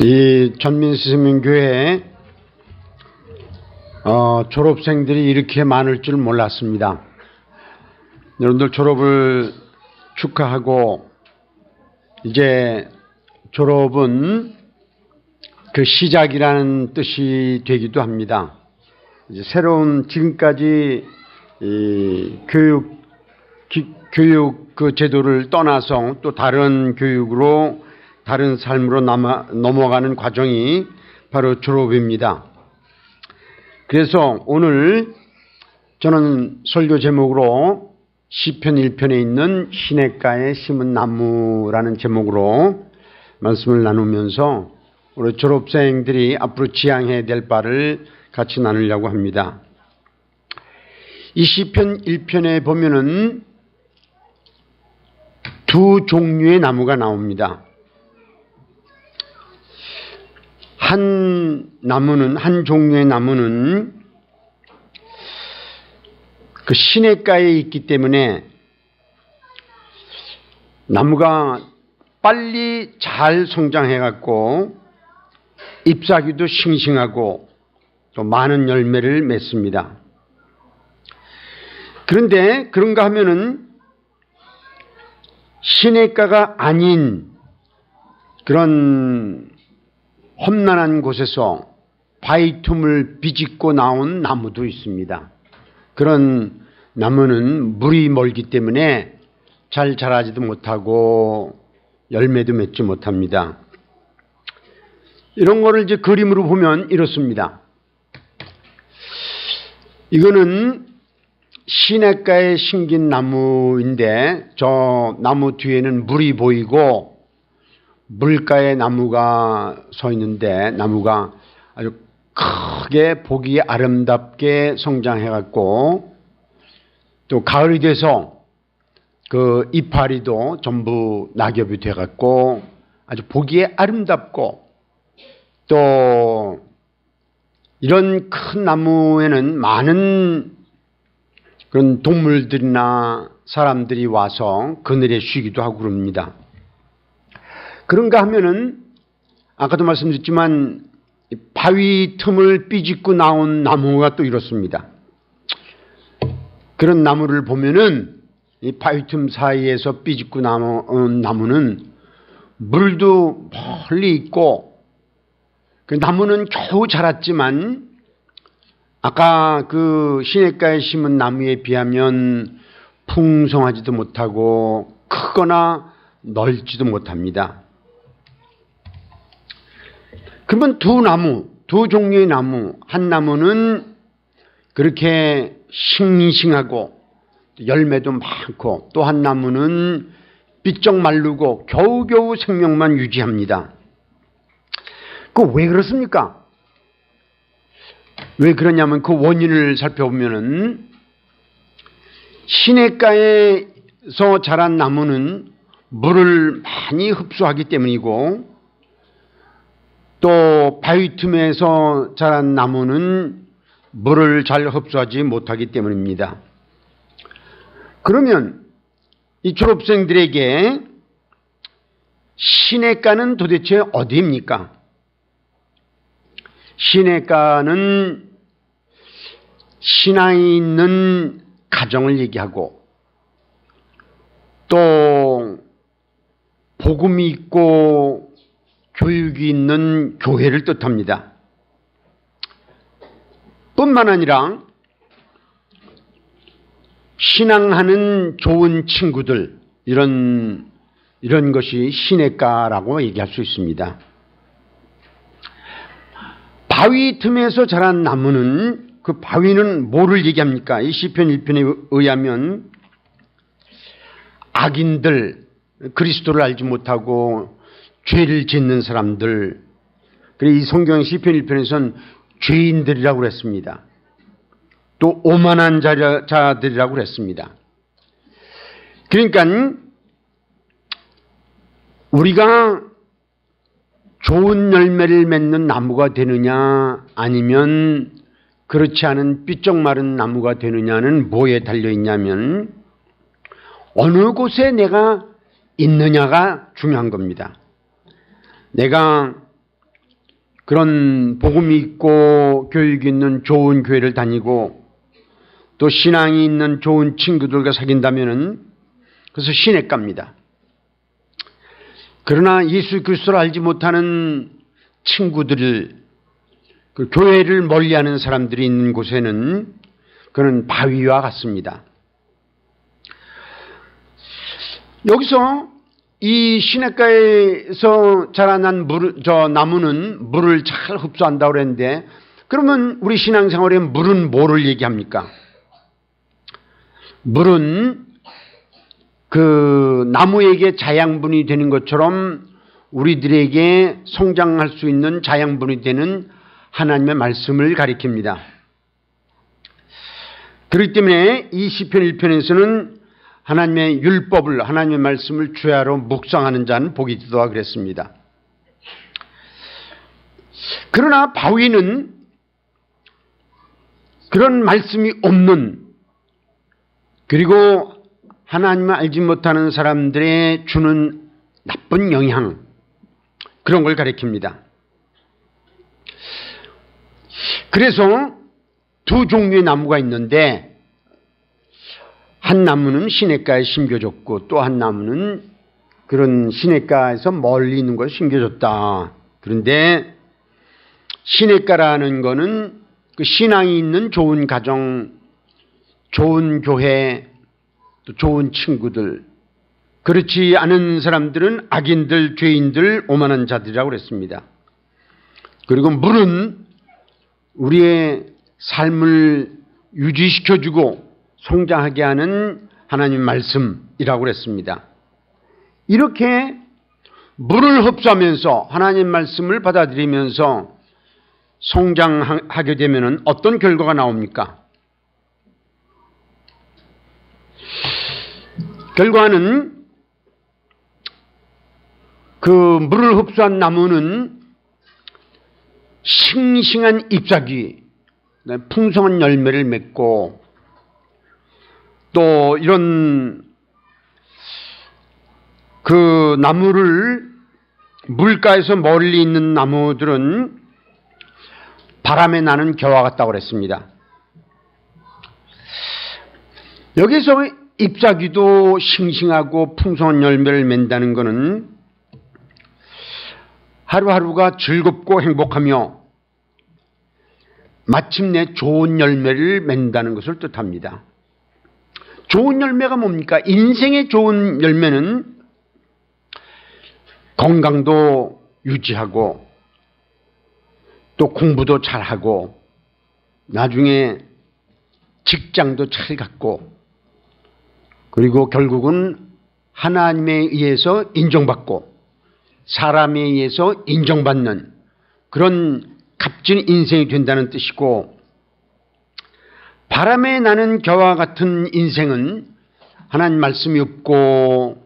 이 전민스승교회 졸업생들이 이렇게 많을 줄 몰랐습니다. 여러분들 졸업을 축하하고, 이제 졸업은 그 시작이라는 뜻이 되기도 합니다. 이제 새로운 지금까지 이 교육 그 제도를 떠나서 또 다른 교육으로 다른 삶으로 넘어가는 과정이 바로 졸업입니다. 그래서 오늘 저는 설교 제목으로 시편 1편에 있는 시냇가에 심은 나무라는 제목으로 말씀을 나누면서 우리 졸업생들이 앞으로 지향해야 될 바를 같이 나누려고 합니다. 이 시편 1편에 보면은 두 종류의 나무가 나옵니다. 한 종류의 나무는 그 시냇가에 있기 때문에 나무가 빨리 잘 성장해 갖고 잎사귀도 싱싱하고 또 많은 열매를 맺습니다. 그런데 그런가 하면은 시냇가가 아닌 그런 험난한 곳에서 바위 틈을 비집고 나온 나무도 있습니다. 그런 나무는 물이 멀기 때문에 잘 자라지도 못하고 열매도 맺지 못합니다. 이런 거를 이제 그림으로 보면 이렇습니다. 이거는 시냇가에 심긴 나무인데 저 나무 뒤에는 물이 보이고 물가에 나무가 서 있는데 나무가 아주 크게 보기 아름답게 성장해 갖고 또 가을이 돼서 그 이파리도 전부 낙엽이 돼 갖고 아주 보기에 아름답고, 또 이런 큰 나무에는 많은 그런 동물들이나 사람들이 와서 그늘에 쉬기도 하고 그럽니다. 그런가 하면은 아까도 말씀드렸지만 바위 틈을 삐집고 나온 나무가 또 이렇습니다. 그런 나무를 보면은 이 바위 틈 사이에서 삐집고 나온 나무는 물도 멀리 있고, 그 나무는 겨우 자랐지만 아까 그 시냇가에 심은 나무에 비하면 풍성하지도 못하고 크거나 넓지도 못합니다. 그러면 두 종류의 나무, 한 나무는 그렇게 싱싱하고 열매도 많고, 또 한 나무는 삐쩍 마르고 겨우겨우 생명만 유지합니다. 그 왜 그렇습니까? 왜 그러냐면 그 원인을 살펴보면은 시냇가에서 자란 나무는 물을 많이 흡수하기 때문이고, 또 바위 틈에서 자란 나무는 물을 잘 흡수하지 못하기 때문입니다. 그러면 이 졸업생들에게 시냇가는 도대체 어디입니까? 시냇가는 신앙이 있는 가정을 얘기하고, 또 복음이 있고 교육이 있는 교회를 뜻합니다. 뿐만 아니라 신앙하는 좋은 친구들, 이런 것이 시냇가라고 얘기할 수 있습니다. 바위 틈에서 자란 나무는, 그 바위는 뭐를 얘기합니까? 이 시편 1편에 의하면 악인들, 그리스도를 알지 못하고 죄를 짓는 사람들, 그리고 이 성경 시편 1편에서는 죄인들이라고 그랬습니다. 또 오만한 자들이라고 그랬습니다. 그러니까 우리가 좋은 열매를 맺는 나무가 되느냐 아니면 그렇지 않은 삐쩍 마른 나무가 되느냐는 뭐에 달려있냐면 어느 곳에 내가 있느냐가 중요한 겁니다. 내가 그런 복음이 있고 교육이 있는 좋은 교회를 다니고 또 신앙이 있는 좋은 친구들과 사귄다면은 그래서 시냇가입니다. 그러나 예수 그리스도를 알지 못하는 친구들을 그 교회를 멀리하는 사람들이 있는 곳에는 그는 바위와 같습니다. 여기서 이 시냇가에서 자라난 나무는 물을 잘 흡수한다고 그랬는데, 그러면 우리 신앙생활에 물은 뭐를 얘기합니까? 물은 그 나무에게 자양분이 되는 것처럼 우리들에게 성장할 수 있는 자양분이 되는 하나님의 말씀을 가리킵니다. 그렇기 때문에 이 시편 1편에서는 하나님의 율법을, 하나님의 말씀을 주야로 묵상하는 자는 복이 있도다 그랬습니다. 그러나 바위는 그런 말씀이 없는, 그리고 하나님을 알지 못하는 사람들에 주는 나쁜 영향, 그런 걸 가리킵니다. 그래서 두 종류의 나무가 있는데, 한 나무는 시냇가에 심겨졌고 또 한 나무는 그런 시냇가에서 멀리 있는 것을 심겨졌다. 그런데 시냇가라는 거는 그 신앙이 있는 좋은 가정, 좋은 교회, 또 좋은 친구들, 그렇지 않은 사람들은 악인들, 죄인들, 오만한 자들이라고 그랬습니다. 그리고 물은 우리의 삶을 유지시켜주고 성장하게 하는 하나님 말씀이라고 그랬습니다. 이렇게 물을 흡수하면서 하나님 말씀을 받아들이면서 성장하게 되면 어떤 결과가 나옵니까? 결과는 그 물을 흡수한 나무는 싱싱한 잎사귀, 풍성한 열매를 맺고, 또 이런 그 나무를 물가에서 멀리 있는 나무들은 바람에 나는 겨와 같다고 그랬습니다. 여기서 잎사귀도 싱싱하고 풍성한 열매를 맺는다는 것은 하루하루가 즐겁고 행복하며 마침내 좋은 열매를 맺는다는 것을 뜻합니다. 좋은 열매가 뭡니까? 인생의 좋은 열매는 건강도 유지하고 또 공부도 잘하고 나중에 직장도 잘 갖고, 그리고 결국은 하나님에 의해서 인정받고 사람에 의해서 인정받는 그런 값진 인생이 된다는 뜻이고, 바람에 나는 겨와 같은 인생은 하나님 말씀이 없고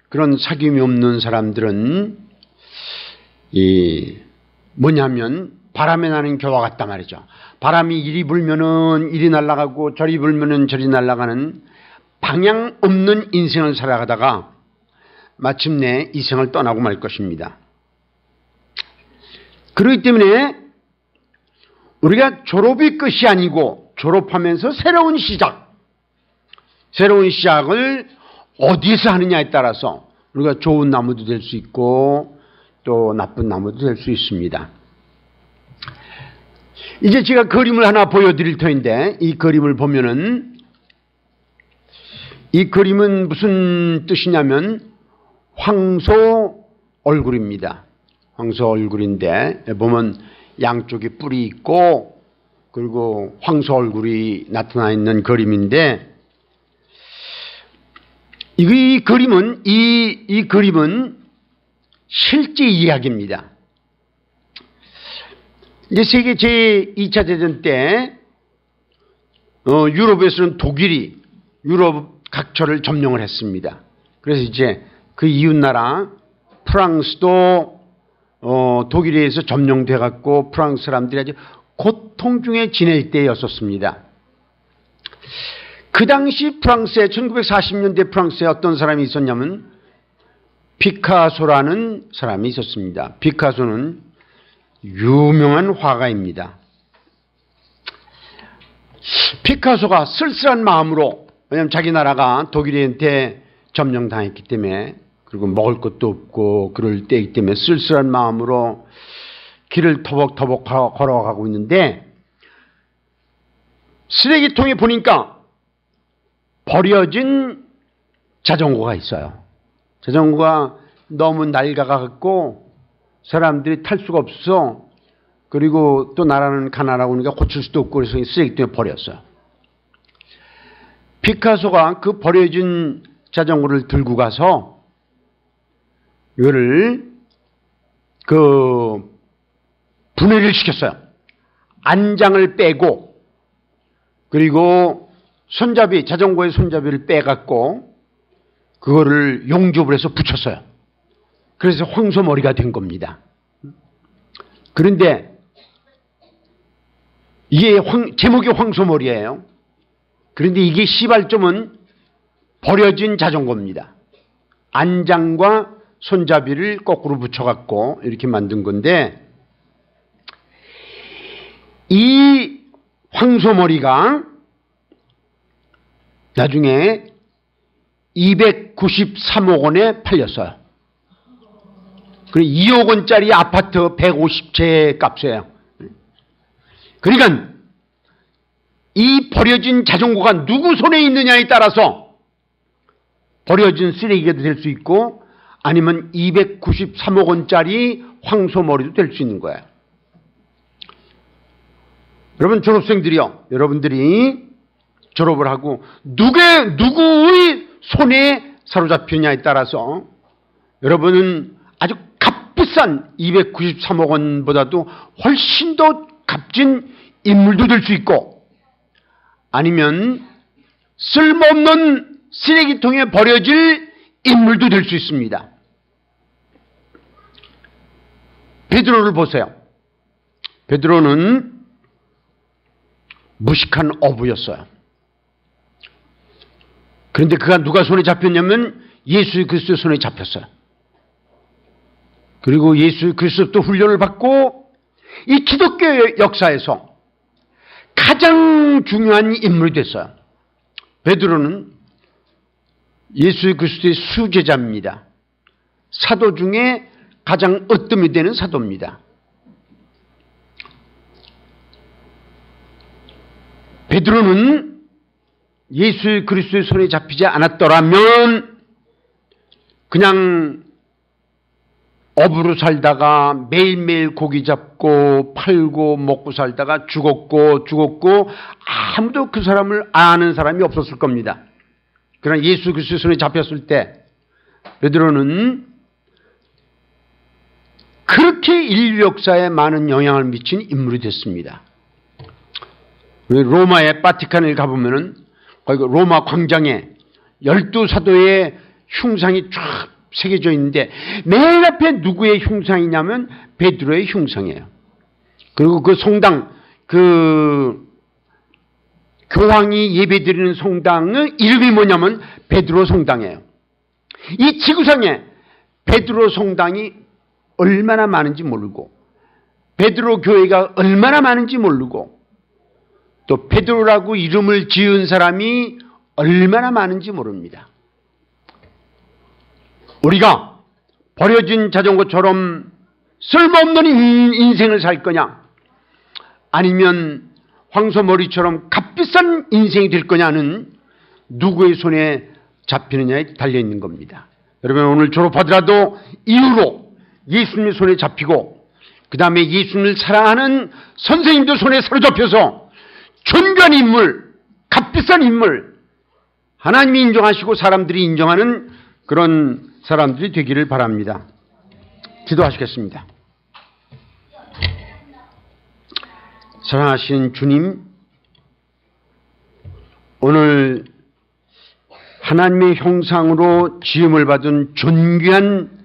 그런 사귐이 없는 사람들은 뭐냐면 바람에 나는 겨와 같단 말이죠. 바람이 이리 불면은 이리 날아가고 저리 불면은 저리 날아가는 방향 없는 인생을 살아가다가 마침내 이 생을 떠나고 말 것입니다. 그렇기 때문에 우리가 졸업이 끝이 아니고 졸업하면서 새로운 시작을 어디서 하느냐에 따라서 우리가 좋은 나무도 될 수 있고 또 나쁜 나무도 될 수 있습니다. 이제 제가 그림을 하나 보여드릴 터인데, 이 그림을 보면은, 이 그림은 무슨 뜻이냐면 황소 얼굴입니다. 황소 얼굴인데 보면 양쪽에 뿔이 있고 그리고 황소 얼굴이 나타나 있는 그림인데, 이 그림은 실제 이야기입니다. 이제 세계 제2차 대전 때 유럽에서는 독일이 유럽 각처를 점령을 했습니다. 그래서 이제 그 이웃나라 프랑스도 독일에 의해서 점령돼 갖고 프랑스 사람들이 아주 고통 중에 지낼 때였었습니다. 그 당시 프랑스에 1940년대 프랑스에 어떤 사람이 있었냐면 피카소라는 사람이 있었습니다. 피카소는 유명한 화가입니다. 피카소가 쓸쓸한 마음으로, 왜냐하면 자기 나라가 독일인한테 점령당했기 때문에, 그리고 먹을 것도 없고 그럴 때이기 때문에 쓸쓸한 마음으로 길을 터벅터벅 걸어가고 있는데, 쓰레기통에 보니까 버려진 자전거가 있어요. 자전거가 너무 낡아가고 사람들이 탈 수가 없어. 그리고 또 나라는 가난하고 그러니까 고칠 수도 없고 그래서 쓰레기통에 버렸어요. 피카소가 그 버려진 자전거를 들고 가서 이거를 분해를 시켰어요. 안장을 빼고, 그리고 자전거의 손잡이를 빼갖고 그거를 용접을 해서 붙였어요. 그래서 황소머리가 된 겁니다. 그런데 이게 제목이 황소머리예요. 그런데 이게 시발점은 버려진 자전거입니다. 안장과 손잡이를 거꾸로 붙여갖고 이렇게 만든 건데, 이 황소머리가 나중에 293억 원에 팔렸어요. 그리고 2억 원짜리 아파트 150채 값이에요. 그러니까 이 버려진 자전거가 누구 손에 있느냐에 따라서 버려진 쓰레기가 될 수 있고, 아니면 293억 원짜리 황소머리도 될 수 있는 거예요. 여러분 졸업생들이요, 여러분들이 졸업을 하고 누구의 손에 사로잡히냐에 따라서 여러분은 아주 값비싼 293억 원보다도 훨씬 더 값진 인물도 될 수 있고, 아니면 쓸모없는 쓰레기통에 버려질 인물도 될 수 있습니다. 베드로를 보세요. 베드로는 무식한 어부였어요. 그런데 그가 누가 손에 잡혔냐면 예수 그리스도의 손에 잡혔어요. 그리고 예수 그리스도도 훈련을 받고 이 기독교 역사에서 가장 중요한 인물이 됐어요. 베드로는 예수 그리스도의 수제자입니다. 사도 중에 가장 으뜸이 되는 사도입니다. 베드로는 예수 그리스도의 손에 잡히지 않았더라면 그냥 어부로 살다가 매일매일 고기 잡고 팔고 먹고 살다가 죽었고 아무도 그 사람을 아는 사람이 없었을 겁니다. 그러나 예수 그리스도의 손에 잡혔을 때 베드로는 그렇게 인류 역사에 많은 영향을 미친 인물이 됐습니다. 로마의 바티칸을 가보면은 거기 로마 광장에 12사도의 흉상이 쫙 새겨져 있는데 맨 앞에 누구의 흉상이냐면 베드로의 흉상이에요. 그리고 그 성당, 교황이 예배드리는 성당의 이름이 뭐냐면 베드로 성당이에요. 이 지구상에 베드로 성당이 얼마나 많은지 모르고, 베드로 교회가 얼마나 많은지 모르고, 또 베드로라고 이름을 지은 사람이 얼마나 많은지 모릅니다. 우리가 버려진 자전거처럼 쓸모없는 인생을 살 거냐, 아니면 황소머리처럼 값비싼 인생이 될 거냐는 누구의 손에 잡히느냐에 달려있는 겁니다. 여러분 오늘 졸업하더라도 이후로 예수님의 손에 잡히고 그 다음에 예수님을 사랑하는 선생님도 손에 사로잡혀서 존귀한 인물, 값비싼 인물, 하나님이 인정하시고 사람들이 인정하는 그런 사람들이 되기를 바랍니다. 기도하시겠습니다. 사랑하시는 주님, 오늘 하나님의 형상으로 지음을 받은 존귀한